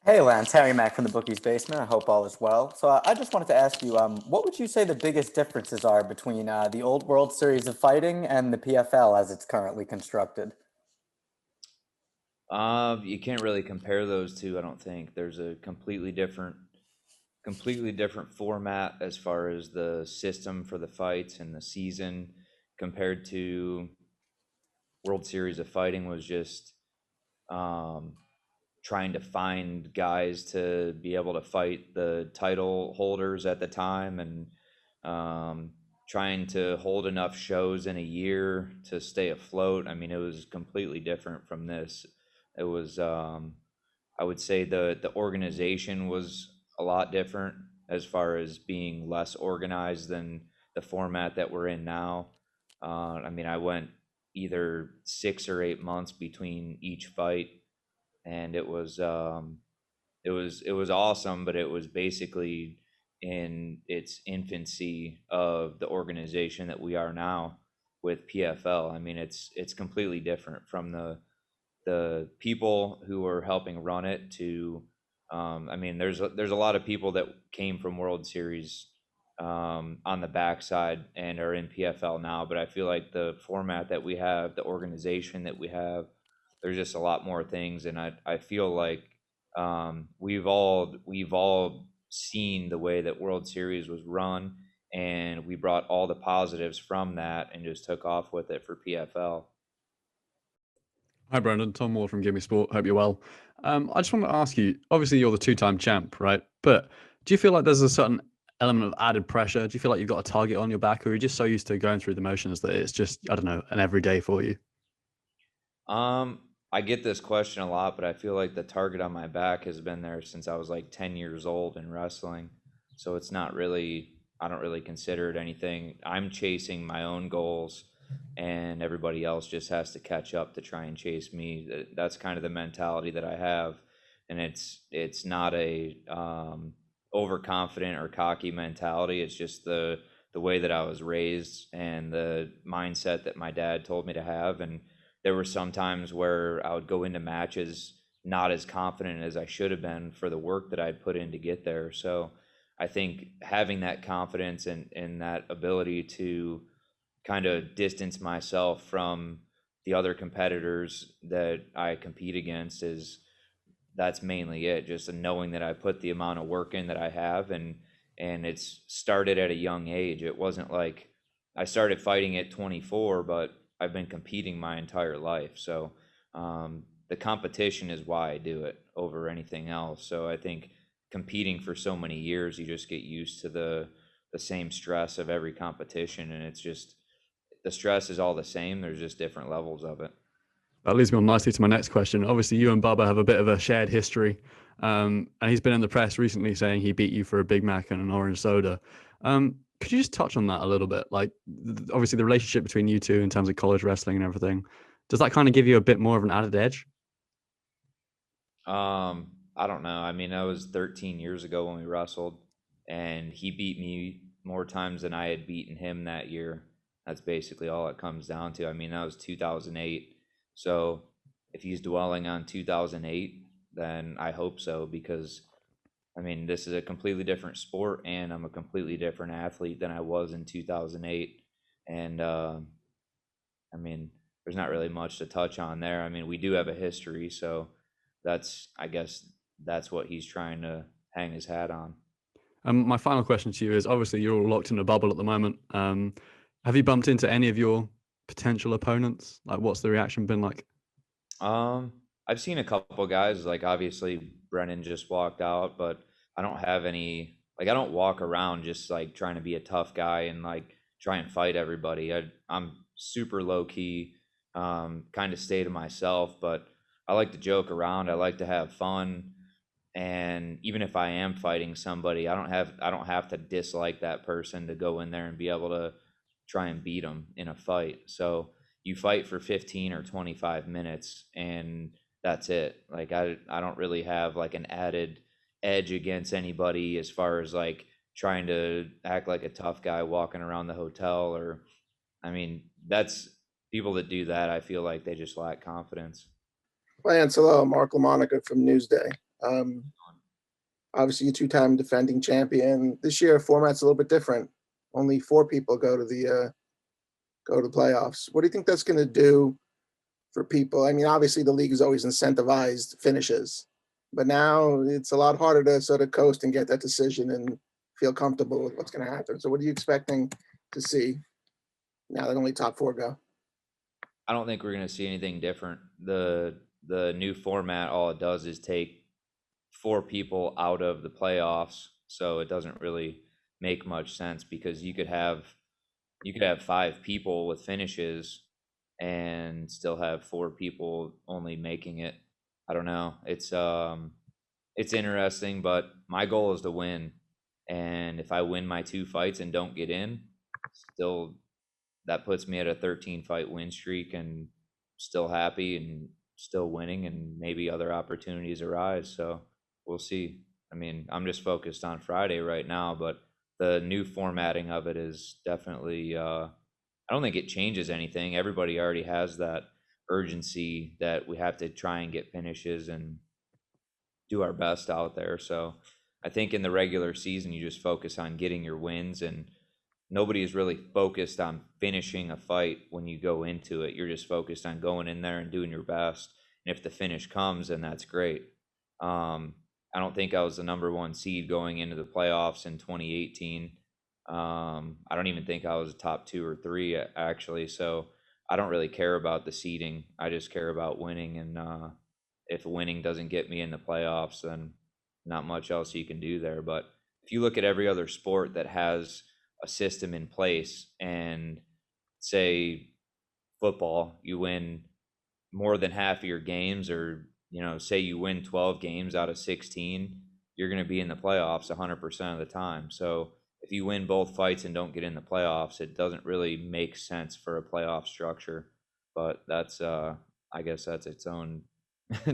Hey Lance, Harry Mack from the Bookie's Basement. I hope all is well. I just wanted to ask you, what would you say the biggest differences are between the old World Series of Fighting and the PFL as it's currently constructed? You can't really compare those two, I don't think. There's a completely different format as far as the system for the fights and the season compared to World Series of Fighting was just um, trying to find guys to be able to fight the title holders at the time and um, trying to hold enough shows in a year to stay afloat. I mean, it was completely different from this. It was, I would say the organization was a lot different as far as being less organized than the format that we're in now. I mean, I went either 6 or 8 months between each fight, and it was awesome, but it was basically in its infancy of the organization that we are now with PFL. I mean, it's completely different from the people who are helping run it to I mean, there's a lot of people that came from World Series on the backside and are in PFL now, but I feel like the format that we have, the organization that we have, there's just a lot more things, and I feel like we've all seen the way that World Series was run, and we brought all the positives from that and just took off with it for PFL. Hi, Brandon. Tom Moore from Gimme Sport. Hope you're well. I just want to ask you, obviously, you're the two-time champ, right? But do you feel like there's a certain element of added pressure? Do you feel like you've got a target on your back, or are you just so used to going through the motions that it's just, I don't know, an everyday for you? Um, I get this question a lot, but I feel like the target on my back has been there since I was like 10 years old in wrestling. So it's not really, I don't really consider it anything. I'm chasing my own goals, and everybody else just has to catch up to try and chase me. That's kind of the mentality that I have. And it's not a overconfident or cocky mentality. It's just the way that I was raised and the mindset that my dad told me to have. And there were some times where I would go into matches not as confident as I should have been for the work that I'd put in to get there. So I think having that confidence and that ability to kind of distance myself from the other competitors that I compete against is that's mainly it. Just knowing that I put the amount of work in that I have, and it's started at a young age. It wasn't like I started fighting at 24, but I've been competing my entire life. So the competition is why I do it over anything else. So I think competing for so many years, you just get used to the same stress of every competition, and it's just the stress is all the same. There's just different levels of it. That leads me on nicely to my next question. Obviously, you and Bubba have a bit of a shared history, and he's been in the press recently saying he beat you for a Big Mac and an orange soda. Could you just touch on that a little bit? Like, obviously, the relationship between you two in terms of college wrestling and everything, does that kind of give you a bit more of an added edge? I don't know. I mean, that was 13 years ago when we wrestled, and he beat me more times than I had beaten him that year. That's basically all it comes down to. I mean, that was 2008. So if he's dwelling on 2008, then I hope so, because I mean, this is a completely different sport, and I'm a completely different athlete than I was in 2008. And I mean, there's not really much to touch on there. I mean, we do have a history, so I guess that's what he's trying to hang his hat on. My final question to you is: obviously, you're all locked in a bubble at the moment. Have you bumped into any of your potential opponents? Like, what's the reaction been like? Um, I've seen a couple guys, like obviously Brennan just walked out, but I don't have any, like I don't walk around just like trying to be a tough guy and like try and fight everybody. I'm super low key, kind of stay to myself, but I like to joke around. I like to have fun. And even if I am fighting somebody, I don't have to dislike that person to go in there and be able to try and beat them in a fight. So you fight for 15 or 25 minutes, and that's it. Like I don't really have like an added edge against anybody as far as like trying to act like a tough guy walking around the hotel. Or I mean, that's people that do that, I feel like they just lack confidence. Lance, hello, Mark LaMonica from Newsday. Um, Obviously, a two-time defending champion. This year, format's a little bit different. Only 4 people go to playoffs. What do you think that's going to do for people? I mean, obviously, the league has always incentivized finishes, but now it's a lot harder to sort of coast and get that decision and feel comfortable with what's going to happen. So, what are you expecting to see now that only top 4 go? I don't think we're going to see anything different. The new format, all it does is take 4 people out of the playoffs, so it doesn't really make much sense because you could have 5 people with finishes and still have 4 people only making it. I don't know. It's interesting, but my goal is to win. And if I win my 2 fights and don't get in, still that puts me at a 13 fight win streak and still happy and still winning and maybe other opportunities arise. So we'll see. I mean, I'm just focused on Friday right now, but the new formatting of it is definitely I don't think it changes anything. Everybody already has that urgency that we have to try and get finishes and do our best out there. So I think in the regular season, you just focus on getting your wins, and nobody is really focused on finishing a fight when you go into it. You're just focused on going in there and doing your best. And if the finish comes, then that's great. I don't think I was the #1 seed going into the playoffs in 2018. I don't even think I was a top 2 or 3 actually. So I don't really care about the seeding. I just care about winning. And if winning doesn't get me in the playoffs, then not much else you can do there. But if you look at every other sport that has a system in place, and say football, you win more than half of your games, or say you win 12 games out of 16, you're going to be in the playoffs 100% of the time. So if you win both fights and don't get in the playoffs, it doesn't really make sense for a playoff structure. But that's I guess that's its own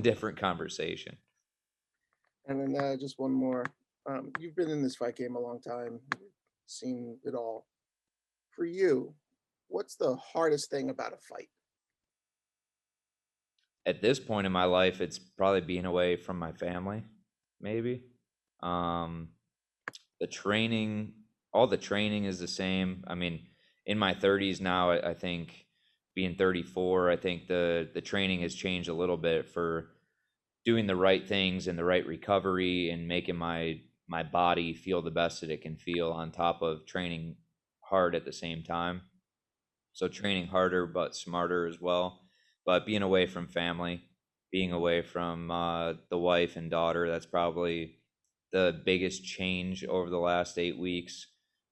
different conversation. And then just one more. You've been in this fight game a long time, seen it all. For you, what's the hardest thing about a fight? At this point in my life, it's probably being away from my family, maybe. Um, the training, all the training is the same. I mean, in my 30s now, I think being 34, I think the training has changed a little bit for doing the right things and the right recovery and making my body feel the best that it can feel on top of training hard at the same time. So training harder but smarter as well. But being away from family, being away from the wife and daughter, that's probably the biggest change over the last 8 weeks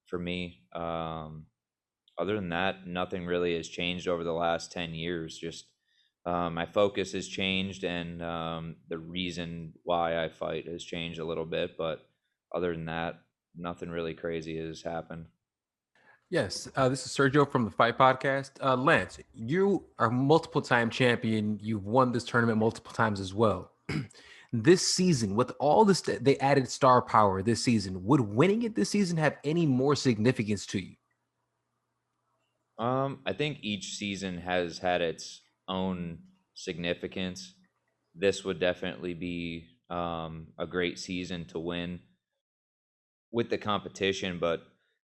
for me. Other than that, nothing really has changed over the last 10 years. Just my focus has changed, and the reason why I fight has changed a little bit. But other than that, nothing really crazy has happened. Yes, this is Sergio from the Fight Podcast. Lance, you are multiple time champion. You've won this tournament multiple times as well. This season, with all this, they added star power this season. Would winning it this season have any more significance to you? I think each season has had its own significance. This would definitely be a great season to win with the competition, but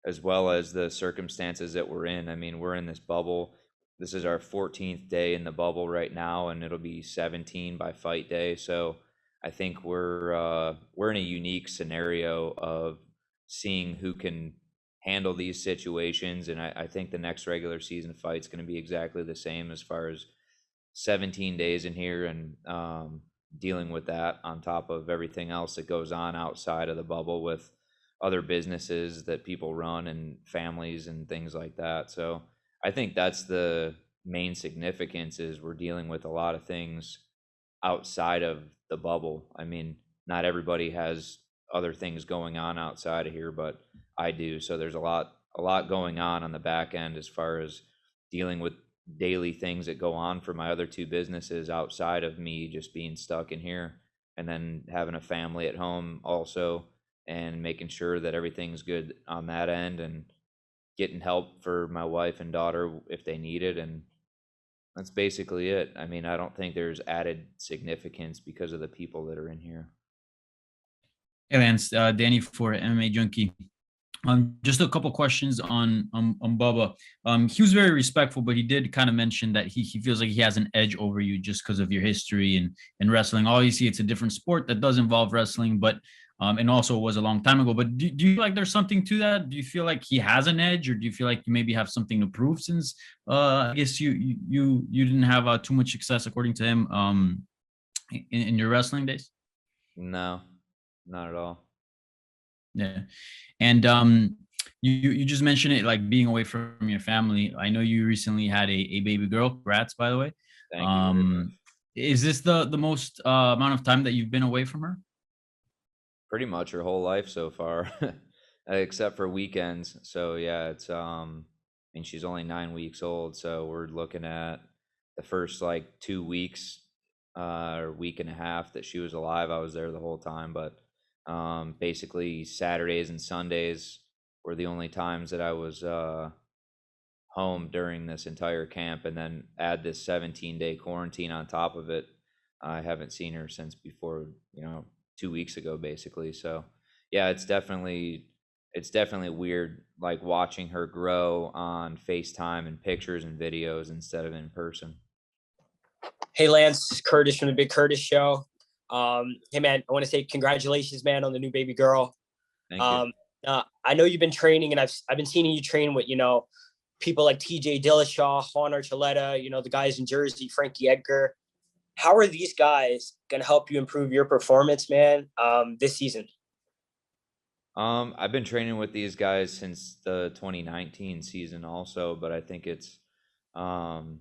as well as the circumstances that we're in. I mean, we're in this bubble. This is our 14th day in the bubble right now, and it'll be 17 by fight day. So I think we're in a unique scenario of seeing who can handle these situations, and I think the next regular season fight's going to be exactly the same as far as 17 days in here and dealing with that on top of everything else that goes on outside of the bubble with other businesses that people run and families and things like that. So I think that's the main significance, is we're dealing with a lot of things outside of the bubble. I mean, not everybody has other things going on outside of here, but I do. So there's a lot going on the back end as far as dealing with daily things that go on for my other 2 businesses outside of me just being stuck in here, and then having a family at home also, and making sure that everything's good on that end, and getting help for my wife and daughter if they need it. And that's basically it. I mean, I don't think there's added significance because of the people that are in here. Hey Lance, Danny for MMA Junkie. Just a couple questions on Bubba. He was very respectful, but he did kind of mention that he feels like he has an edge over you just because of your history and wrestling. Obviously, it's a different sport that does involve wrestling, but and also it was a long time ago. But do you feel like there's something to that? Do you feel like he has an edge, or do you feel like you maybe have something to prove since I guess you didn't have too much success according to him in your wrestling days? No, not at all. Yeah. And you just mentioned it like being away from your family. I know you recently had a baby girl. Congrats, by the way. Thank you very much. Is this the most amount of time that you've been away from her? Pretty much her whole life so far, except for weekends. So yeah, it's I mean, she's only 9 weeks old, so we're looking at the first like 2 weeks or week and a half that she was alive. I was there the whole time, but basically Saturdays and Sundays were the only times that I was home during this entire camp, and then add this 17-day quarantine on top of it. I haven't seen her since before, 2 weeks ago, basically. So yeah, it's definitely weird, like watching her grow on FaceTime and pictures and videos instead of in person. Hey, Lance, Curtis from the Big Curtis Show. Hey, man, I want to say congratulations, man, on the new baby girl. Thank you. I know you've been training, and I've been seeing you train with, people like TJ Dillashaw, Juan Archuleta, the guys in Jersey, Frankie, Edgar. How are these guys going to help you improve your performance, man, this season? I've been training with these guys since the 2019 season also, but I think it's I've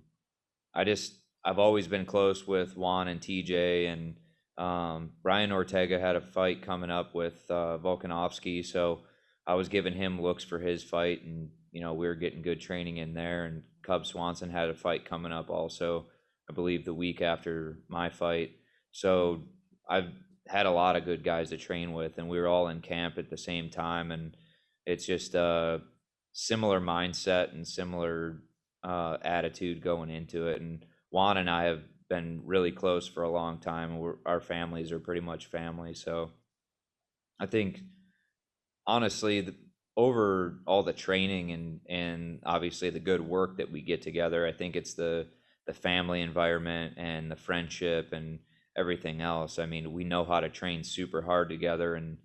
always been close with Juan and TJ, and Brian Ortega had a fight coming up with Volkanovski, so I was giving him looks for his fight, and we were getting good training in there. And Cub Swanson had a fight coming up also, I believe the week after my fight. So I've had a lot of good guys to train with, and we were all in camp at the same time, and it's just a similar mindset and similar attitude going into it. And Juan and I have been really close for a long time. Our families are pretty much family, so I think honestly, over all the training and obviously the good work that we get together, I think it's the family environment and the friendship and everything else. I mean, we know how to train super hard together and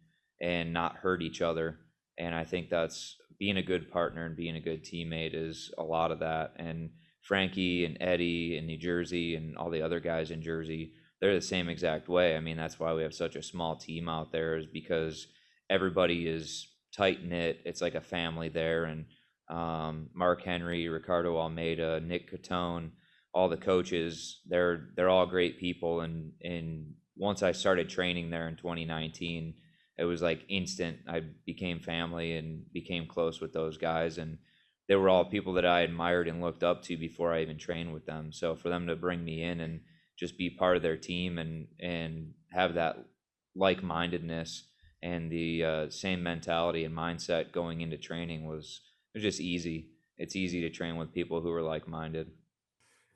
not hurt each other. And I think that's being a good partner and being a good teammate is a lot of that. And Frankie and Eddie in New Jersey and all the other guys in Jersey, they're the same exact way. I mean, that's why we have such a small team out there, is because everybody is tight knit. It's like a family there. And Mark Henry, Ricardo Almeida, Nick Catone, all the coaches, they're all great people. And once I started training there in 2019, it was like instant. I became family and became close with those guys, and they were all people that I admired and looked up to before I even trained with them. So for them to bring me in and just be part of their team and have that like-mindedness and the same mentality and mindset going into training it was just easy. It's easy to train with people who are like-minded.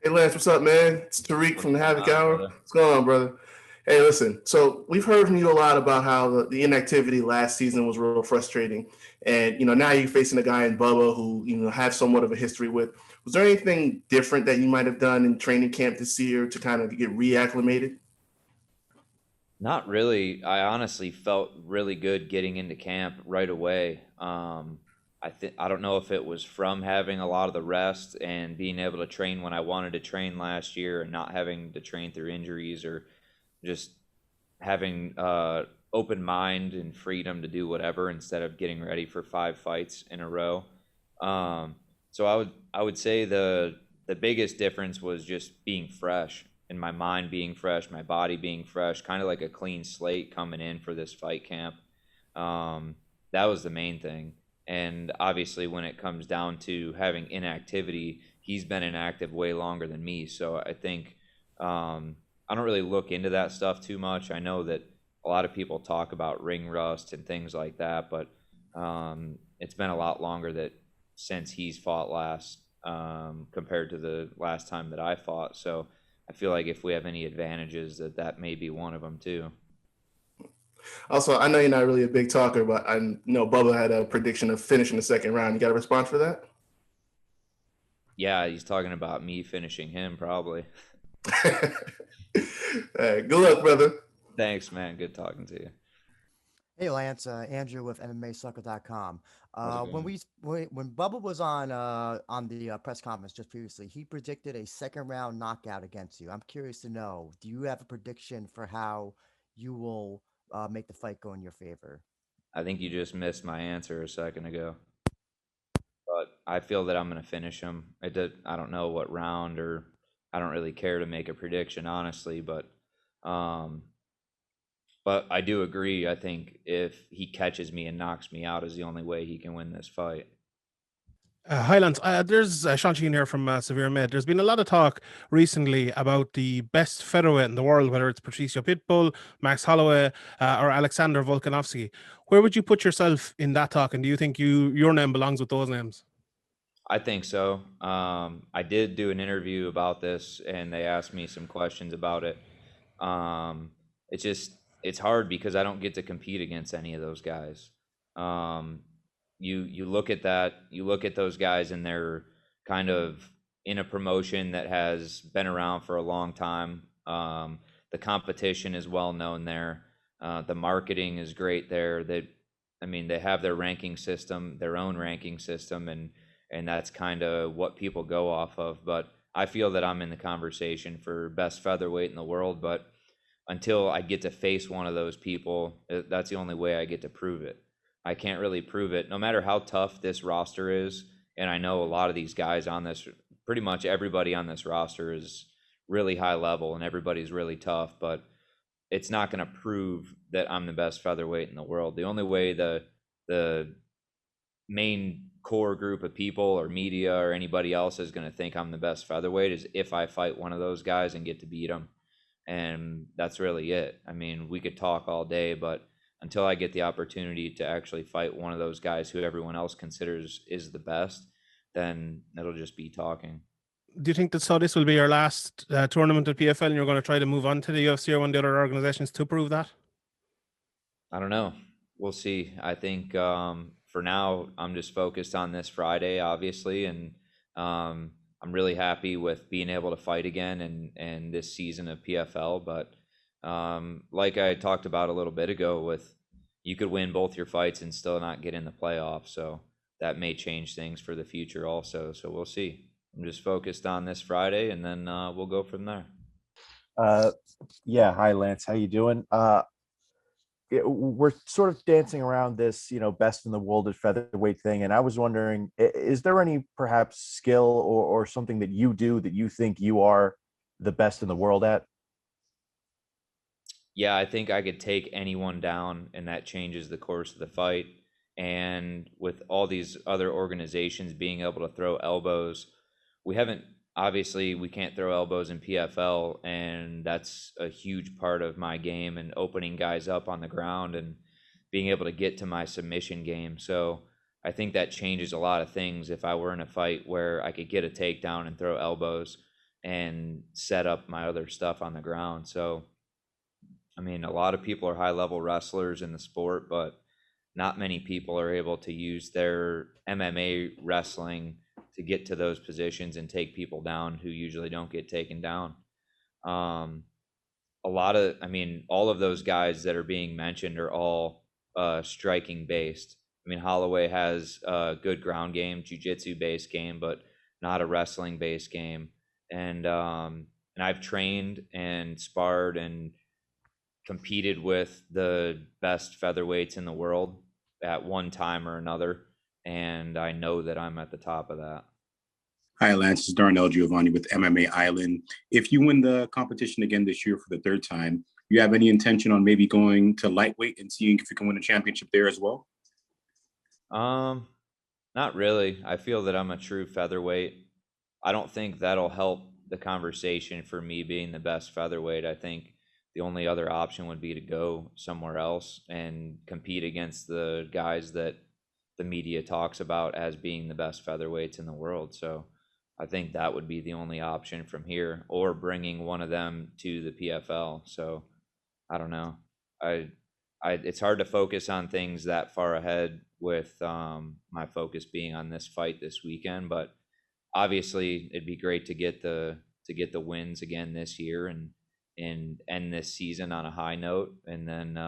Hey Lance, what's up, man? It's Tariq from the Havoc Hour. Brother? What's going on, brother? Hey, listen. So we've heard from you a lot about how the inactivity last season was real frustrating, and now you're facing a guy in Bubba who have somewhat of a history with. Was there anything different that you might have done in training camp this year to kind of get reacclimated? Not really. I honestly felt really good getting into camp right away. I don't know if it was from having a lot of the rest and being able to train when I wanted to train last year and not having to train through injuries, or just having open mind and freedom to do whatever instead of getting ready for 5 fights in a row. So I would say the biggest difference was just being fresh, and my mind being fresh, my body being fresh, kind of like a clean slate coming in for this fight camp. That was the main thing. And obviously, when it comes down to having inactivity, he's been inactive way longer than me. So I think I don't really look into that stuff too much. I know that a lot of people talk about ring rust and things like that, but it's been a lot longer that since he's fought last compared to the last time that I fought. So I feel like if we have any advantages, that may be one of them too. Also, I know you're not really a big talker, but I know Bubba had a prediction of finishing the second round. You got a response for that? Yeah, he's talking about me finishing him probably. All right, good luck, brother. Thanks, man. Good talking to you. Hey Lance, Andrew with MMAsucker.com. How's it going? When Bubba was on the press conference just previously, he predicted a second round knockout against you. I'm curious to know, do you have a prediction for how you will make the fight go in your favor? I think you just missed my answer a second ago. But I feel that I'm going to finish him. I don't know what round, or I don't really care to make a prediction, honestly. Um, but I do agree. I think if he catches me and knocks me out is the only way he can win this fight. Hi, Lance. There's Sean Sheen here from Severe Med. There's been a lot of talk recently about the best featherweight in the world, whether it's Patricio Pitbull, Max Holloway, or Alexander Volkanovski. Where would you put yourself in that talk, and do you think your name belongs with those names? I think so. I did do an interview about this, and they asked me some questions about it. It's hard because I don't get to compete against any of those guys. You look at that, you look at those guys, and they're kind of in a promotion that has been around for a long time. The competition is well known there. The marketing is great there. They have their ranking system, their own ranking system, and that's kind of what people go off of. But I feel that I'm in the conversation for best featherweight in the world. But until I get to face one of those people, that's the only way I get to prove it. I can't really prove it, no matter how tough this roster is. And I know a lot of these guys on this, pretty much everybody on this roster is really high level, and everybody's really tough. But it's not going to prove that I'm the best featherweight in the world. The only way the main core group of people or media or anybody else is going to think I'm the best featherweight is if I fight one of those guys and get to beat them. And that's really it. I mean, we could talk all day, but until I get the opportunity to actually fight one of those guys who everyone else considers is the best, then it'll just be talking. Do you think that this will be your last tournament at PFL, and you're going to try to move on to the UFC or one of the other organizations to prove that? I don't know. We'll see. I think for now, I'm just focused on this Friday, obviously, and I'm really happy with being able to fight again and this season of PFL. But like I talked about a little bit ago, you could win both your fights and still not get in the playoffs. So that may change things for the future also. So we'll see. I'm just focused on this Friday, and then we'll go from there. Yeah. Hi, Lance. How you doing? We're sort of dancing around this, best in the world at featherweight thing. And I was wondering, is there any perhaps skill or something that you do that you think you are the best in the world at? Yeah, I think I could take anyone down, and that changes the course of the fight. And with all these other organizations being able to throw elbows, we can't throw elbows in PFL, and that's a huge part of my game, and opening guys up on the ground and being able to get to my submission game. So I think that changes a lot of things if I were in a fight where I could get a takedown and throw elbows and set up my other stuff on the ground. So, I mean, a lot of people are high-level wrestlers in the sport, but not many people are able to use their MMA wrestling to get to those positions and take people down who usually don't get taken down. All of those guys that are being mentioned are all striking based. I mean, Holloway has a good ground game, jiu-jitsu based game, but not a wrestling based game. And I've trained and sparred and competed with the best featherweights in the world at one time or another, and I know that I'm at the top of that. Hi, Lance. It's Darnell Giovanni with MMA Island. If you win the competition again this year for the third time, you have any intention on maybe going to lightweight and seeing if you can win a championship there as well? Not really. I feel that I'm a true featherweight. I don't think that'll help the conversation for me being the best featherweight. I think the only other option would be to go somewhere else and compete against the guys that the media talks about as being the best featherweights in the world. So I think that would be the only option from here, or bringing one of them to the PFL. So I don't know. I it's hard to focus on things that far ahead with my focus being on this fight this weekend. But obviously, it'd be great to get the wins again this year and end this season on a high note, and then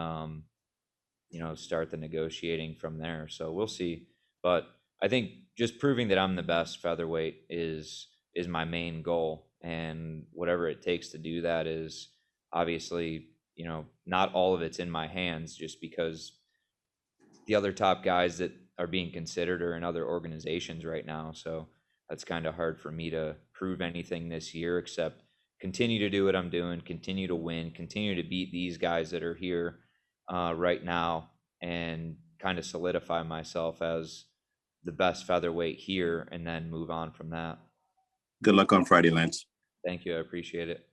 start the negotiating from there. So we'll see. But I think just proving that I'm the best featherweight is my main goal, and whatever it takes to do that is obviously, not all of it's in my hands, just because the other top guys that are being considered are in other organizations right now. So that's kind of hard for me to prove anything this year, except continue to do what I'm doing, continue to win, continue to beat these guys that are here right now, and kind of solidify myself as the best featherweight here, and then move on from that. Good luck on Friday, Lance. Thank you. I appreciate it.